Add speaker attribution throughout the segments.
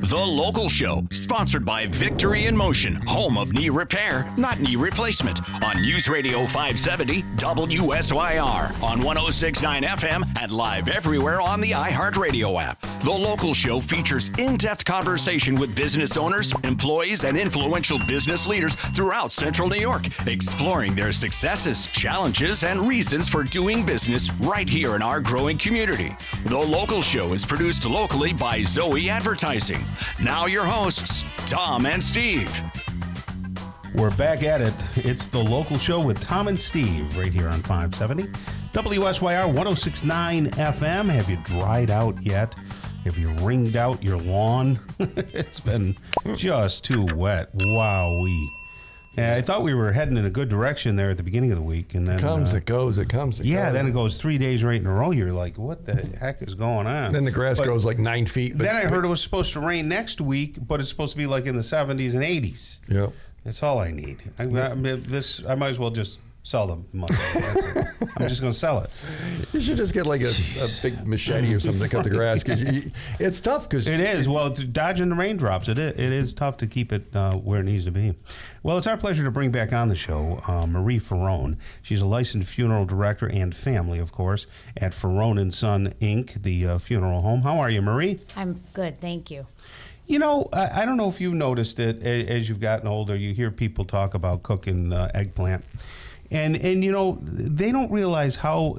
Speaker 1: The Local Show, sponsored by Victory in Motion, home of knee repair, not knee replacement, on News Radio 570 WSYR, on 106.9 FM, and live everywhere on the iHeartRadio app. The Local Show features in-depth conversation with business owners, employees, and influential business leaders throughout Central New York, exploring their successes, challenges, and reasons for doing business right here in our growing community. The Local Show is produced locally by Zoe Advertising. Now your hosts, Tom and Steve.
Speaker 2: We're back at it. It's The Local Show with Tom and Steve right here on 570 WSYR 106.9 FM. Have you dried out yet? Have you ringed out your lawn? It's been just too wet. Wowee. Yeah, I thought we were heading in a good direction there at the beginning of the week, and then
Speaker 3: it comes, it goes.
Speaker 2: Yeah, then it goes 3 days right in a row. You're like, what the heck is going on?
Speaker 3: Then the grass grows like 9 feet.
Speaker 2: Then I heard it was supposed to rain next week, but it's supposed to be like in the 70s and 80s.
Speaker 3: Yep.
Speaker 2: That's all I need. I might as well just sell the money. I'm just going to sell it.
Speaker 3: You should just get like a big machete or something to cut the grass. Cause it's tough. Cause
Speaker 2: it is. Well, dodging the raindrops, it is tough to keep it where it needs to be. Well, it's our pleasure to bring back on the show Marie Farone. She's a licensed funeral director and family, of course, at Farone & Son, Inc., the funeral home. How are you, Marie?
Speaker 4: I'm good, thank you.
Speaker 2: You know, I don't know if you've noticed it as you've gotten older. You hear people talk about cooking eggplant. And you know, they don't realize how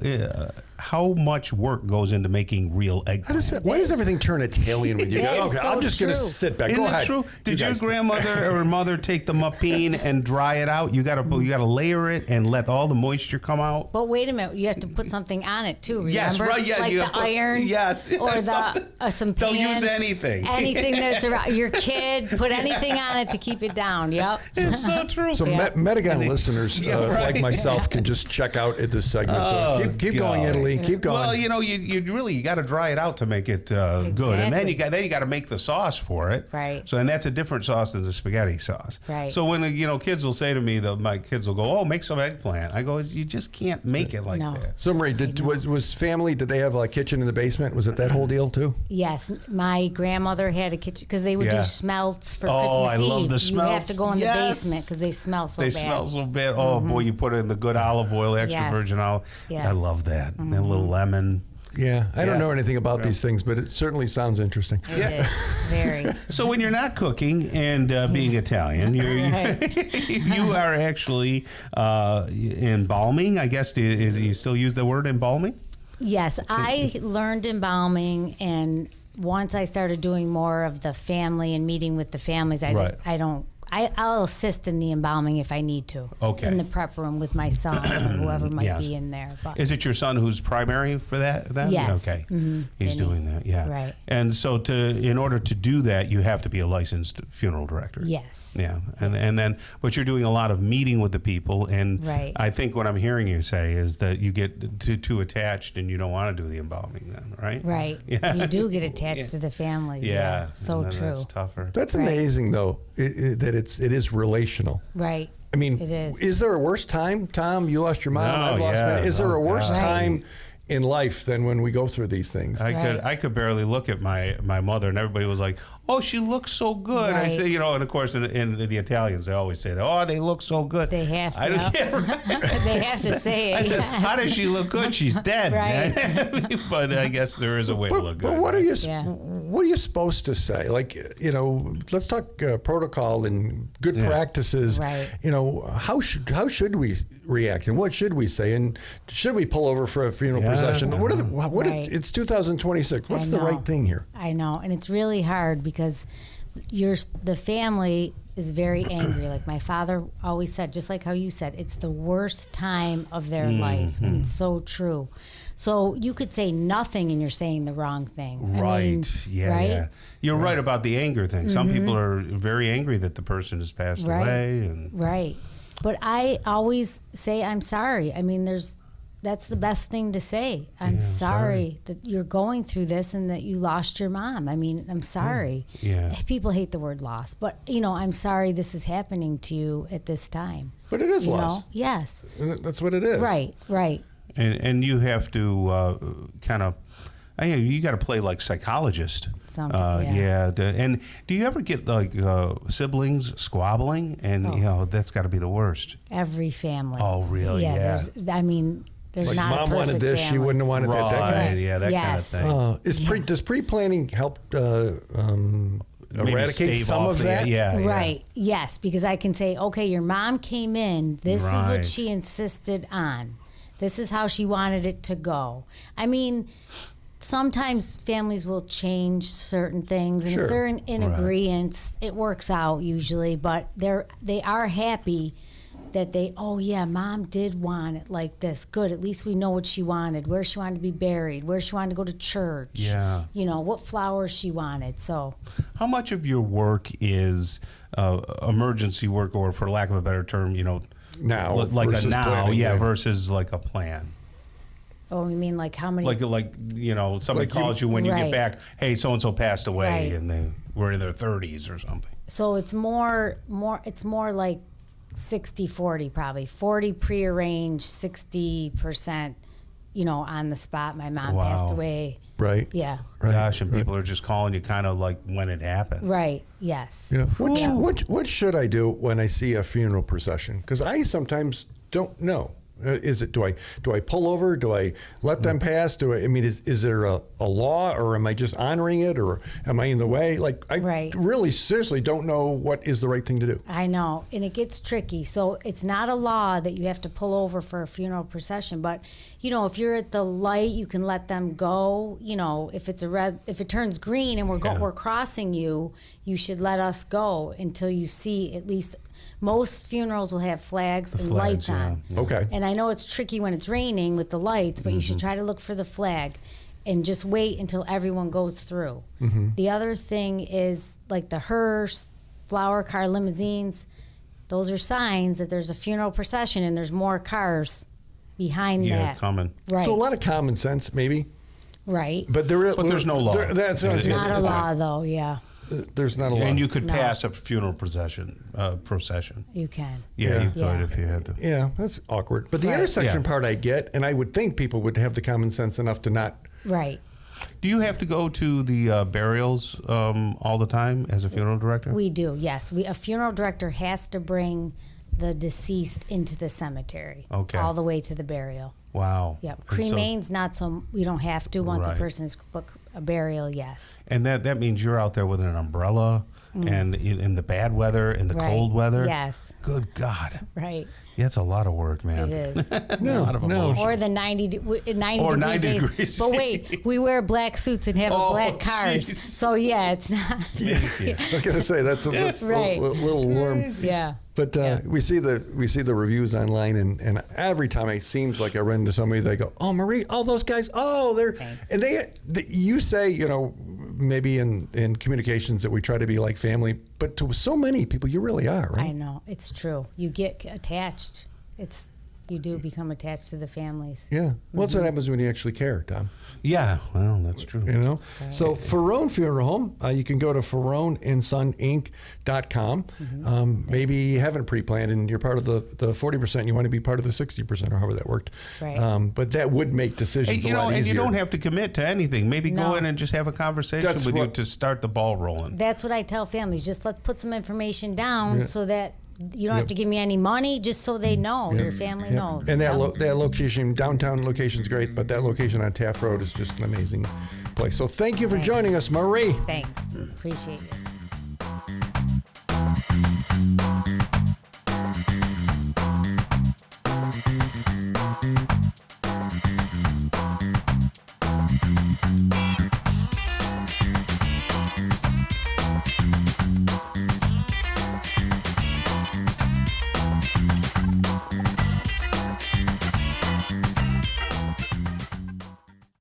Speaker 2: much work goes into making real eggplant.
Speaker 3: Why does everything turn Italian with you guys? Okay, I'm just going to sit back.
Speaker 2: Isn't
Speaker 3: Go
Speaker 2: that
Speaker 3: ahead.
Speaker 2: True? Did your grandmother or mother take the muffin and dry it out? You gotta layer it and let all the moisture come out.
Speaker 4: But wait a minute, you have to put something on it too. Remember?
Speaker 2: Yes, right. Yeah,
Speaker 4: like
Speaker 2: you
Speaker 4: the iron.
Speaker 2: Yes,
Speaker 4: or some pans.
Speaker 2: They'll use anything.
Speaker 4: Anything that's around your kid. Put anything on it to keep it down. Yep.
Speaker 2: It's so true.
Speaker 3: So Metagon listeners like myself can just check out at this segment. So keep going, Italy. Keep going.
Speaker 2: Well, you know, you got to dry it out to make it good, and then you got to make the sauce for it.
Speaker 4: Right.
Speaker 2: So, and that's a different sauce than the spaghetti sauce.
Speaker 4: Right.
Speaker 2: So when kids will say to me, my kids will go, "Oh, make some eggplant." I go, "You just can't make it like that."
Speaker 3: So, Marie, was family? Did they have a kitchen in the basement? Was it that whole deal too?
Speaker 4: Yes, my grandmother had a kitchen because they would do smelts for Christmas Eve.
Speaker 2: I love the smelts.
Speaker 4: You have to go in the basement because they smell so bad.
Speaker 2: They smell so bad. Oh boy, you put in the good olive oil, extra virgin olive.
Speaker 4: Yes.
Speaker 2: I love that. And a little lemon.
Speaker 3: Yeah, I don't know anything about these things, but it certainly sounds interesting.
Speaker 4: It is, very.
Speaker 2: So when you're not cooking and being Italian, you are actually embalming, I guess. Do you still use the word embalming?
Speaker 4: Yes, I learned embalming, and once I started doing more of the family and meeting with the families, I'll assist in the embalming if I need to.
Speaker 2: Okay.
Speaker 4: In the prep room with my son or whoever might be in there. But
Speaker 2: is it your son who's primary for that?
Speaker 4: Yes.
Speaker 2: Okay. Mm-hmm. He's doing that. Yeah.
Speaker 4: Right.
Speaker 2: And so in order to do that, you have to be a licensed funeral director.
Speaker 4: Yes.
Speaker 2: Yeah. And then, but you're doing a lot of meeting with the people. And
Speaker 4: right.
Speaker 2: I think what I'm hearing you say is that you get too attached and you don't want to do the embalming then, right?
Speaker 4: Right. Yeah. You do get attached to the families. Yeah. So true.
Speaker 2: That's tougher.
Speaker 3: That's amazing, though, that it is relational.
Speaker 4: Right.
Speaker 3: I mean,
Speaker 4: it is.
Speaker 3: Is there a worse time, Tom? You lost your mom. I've lost mine. Is there a worse time in life than when we go through these things?
Speaker 2: I could barely look at my mother, and everybody was like, "Oh, she looks so good." Right. I say, and of course, in the Italians, they always say, "Oh, they look so good."
Speaker 4: They have to.
Speaker 2: I don't care.
Speaker 4: They have to say it.
Speaker 2: I said, "How does she look good? She's dead."
Speaker 4: Right.
Speaker 2: But I guess there is a way to look good.
Speaker 3: But what are you supposed to say? Like, let's talk protocol and good practices.
Speaker 4: Right.
Speaker 3: How should we react, and what should we say, and should we pull over for a funeral procession? It's 2026. What's the right thing here?
Speaker 4: I know, and it's really hard because the family is very angry. Like my father always said, just like how you said, it's the worst time of their life, and it's so true. So you could say nothing and you're saying the wrong thing.
Speaker 2: Right. Yeah. You're right about the anger thing. Some people are very angry that the person has passed away.
Speaker 4: Right. But I always say I'm sorry. I mean, that's the best thing to say. I'm sorry that you're going through this and that you lost your mom. I mean, I'm sorry.
Speaker 2: Yeah.
Speaker 4: People hate the word loss, but I'm sorry this is happening to you at this time.
Speaker 3: But it is loss.
Speaker 4: Yes.
Speaker 3: That's what it is.
Speaker 4: Right.
Speaker 2: And you have to kind of You got to play like psychologist.
Speaker 4: Yeah.
Speaker 2: And do you ever get like siblings squabbling? And that's got to be the worst.
Speaker 4: Every family.
Speaker 2: Oh, really? Yeah.
Speaker 4: There's
Speaker 3: like
Speaker 4: not
Speaker 3: mom
Speaker 4: a perfect
Speaker 3: wanted this,
Speaker 4: family.
Speaker 3: she wouldn't have wanted that. That
Speaker 2: Right, yeah, that
Speaker 4: Yes.
Speaker 2: kind of thing.
Speaker 3: Does pre-planning help
Speaker 2: Maybe
Speaker 3: eradicate
Speaker 2: stave
Speaker 3: some
Speaker 2: off
Speaker 3: of
Speaker 2: the-
Speaker 3: that?
Speaker 2: Yeah,
Speaker 4: Right. Yes, because I can say, okay, your mom came in. This is
Speaker 2: Right.
Speaker 4: what she insisted on. This is how she wanted it to go. I mean, sometimes families will change certain things, and
Speaker 3: Sure.
Speaker 4: if they're in
Speaker 2: Right.
Speaker 4: agreement, it works out usually. But they are happy that mom did want it like this. Good. At least we know what she wanted, where she wanted to be buried, where she wanted to go to church.
Speaker 2: Yeah.
Speaker 4: What flowers she wanted. So.
Speaker 2: How much of your work is emergency work, or for lack of a better term,
Speaker 3: Now
Speaker 2: like
Speaker 3: versus
Speaker 2: a now,
Speaker 3: planning, yeah.
Speaker 2: versus like a plan?
Speaker 4: Oh, you mean like how many?
Speaker 2: Like somebody
Speaker 3: Like
Speaker 2: calls you when you get
Speaker 4: Right.
Speaker 2: back. Hey, so and so passed away,
Speaker 4: Right.
Speaker 2: and they were in their 30s or something.
Speaker 4: So it's more like 60-40 probably. 40 prearranged, 60%, on the spot. My mom
Speaker 2: Wow.
Speaker 4: passed away.
Speaker 3: Right.
Speaker 4: Yeah.
Speaker 3: Right.
Speaker 2: Gosh, and
Speaker 3: right.
Speaker 2: people are just calling you kind of like when it happens.
Speaker 4: Right. Yes.
Speaker 3: Yeah. What should I do when I see a funeral procession? Because I sometimes don't know. Do I pull over? Do I let them pass? Is there a law, or am I just honoring it, or am I in the way? Like, I
Speaker 4: Right.
Speaker 3: really seriously don't know what is the right thing to do.
Speaker 4: I know, and it gets tricky. So it's not a law that you have to pull over for a funeral procession, but if you're at the light, you can let them go. If it's if it turns green and we're crossing you, you should let us go until you see at least. Most funerals will have flags and lights on.
Speaker 2: Yeah.
Speaker 3: Okay.
Speaker 4: And I know it's tricky when it's raining with the lights, but you should try to look for the flag and just wait until everyone goes through. The other thing is like the hearse, flower car, limousines. Those are signs that there's a funeral procession and there's more cars behind that.
Speaker 2: Coming.
Speaker 4: Right.
Speaker 3: So a lot of common sense, maybe.
Speaker 4: Right.
Speaker 3: But
Speaker 2: there's no law.
Speaker 3: That's what I was
Speaker 2: It's
Speaker 3: gonna
Speaker 4: Not
Speaker 3: say.
Speaker 4: a law though. Yeah.
Speaker 3: There's not a law.
Speaker 2: And you could
Speaker 4: No.
Speaker 2: pass a funeral procession.
Speaker 4: You can.
Speaker 2: Yeah, you could
Speaker 4: Yeah.
Speaker 2: if you had to.
Speaker 3: Yeah, that's awkward. But the
Speaker 4: Right.
Speaker 3: intersection
Speaker 2: Yeah.
Speaker 3: part I get, and I would think people would have the common sense enough to not.
Speaker 4: Right.
Speaker 2: Do you have to go to the burials all the time as a funeral director?
Speaker 4: We do. Yes. A funeral director has to bring the deceased into the cemetery.
Speaker 2: Okay.
Speaker 4: All the way to the burial.
Speaker 2: Wow.
Speaker 4: Yep.
Speaker 2: And so-
Speaker 4: Cremains, not so, we don't have to once
Speaker 2: Right.
Speaker 4: a person is, but a burial, yes.
Speaker 2: And that means you're out there with an umbrella and in the bad weather, in the
Speaker 4: Right.
Speaker 2: cold weather.
Speaker 4: Yes.
Speaker 2: Good God.
Speaker 4: Right.
Speaker 2: Yeah, it's a lot of work, man.
Speaker 4: It is.
Speaker 2: A lot of emotion.
Speaker 4: Or the 90
Speaker 2: Or
Speaker 4: degree
Speaker 2: 90
Speaker 4: days.
Speaker 2: degrees.
Speaker 4: But wait, we wear black suits and have
Speaker 2: Oh,
Speaker 4: black cars.
Speaker 2: jeez.
Speaker 4: So yeah, it's not.
Speaker 3: I was gonna say that's
Speaker 4: Right.
Speaker 3: a little warm.
Speaker 4: Yeah.
Speaker 3: But
Speaker 4: Yeah.
Speaker 3: we see the reviews online, and every time it seems like I run into somebody, they go, "Oh, Marie, all those guys, they're,"
Speaker 4: Thanks.
Speaker 3: and you say, maybe in communications that we try to be like family, but to so many people, you really are, right?
Speaker 4: I know. It's true. You get attached. You do become attached to the families.
Speaker 3: Yeah. Well, that's what happens when you actually care, Tom.
Speaker 2: Yeah, well, that's true.
Speaker 3: So Farone Funeral Home, you can go to FaroneandSonInc.com. Maybe you haven't pre-planned and you're part of the 40%, you want to be part of the 60% or however that worked.
Speaker 4: Right.
Speaker 3: But that would make decisions a lot
Speaker 2: and
Speaker 3: easier.
Speaker 2: you don't have to commit to anything. Maybe go
Speaker 4: No.
Speaker 2: in and just have a conversation
Speaker 3: That's
Speaker 2: with you
Speaker 3: what-
Speaker 2: to start the ball rolling.
Speaker 4: That's what I tell families. Just let's put some information down so that you don't have to give me any money, just so they know, your family knows.
Speaker 3: And that location, downtown location is great, but that location on Taft Road is just an amazing place. So thank you for joining us, Marie.
Speaker 4: Thanks. Appreciate it.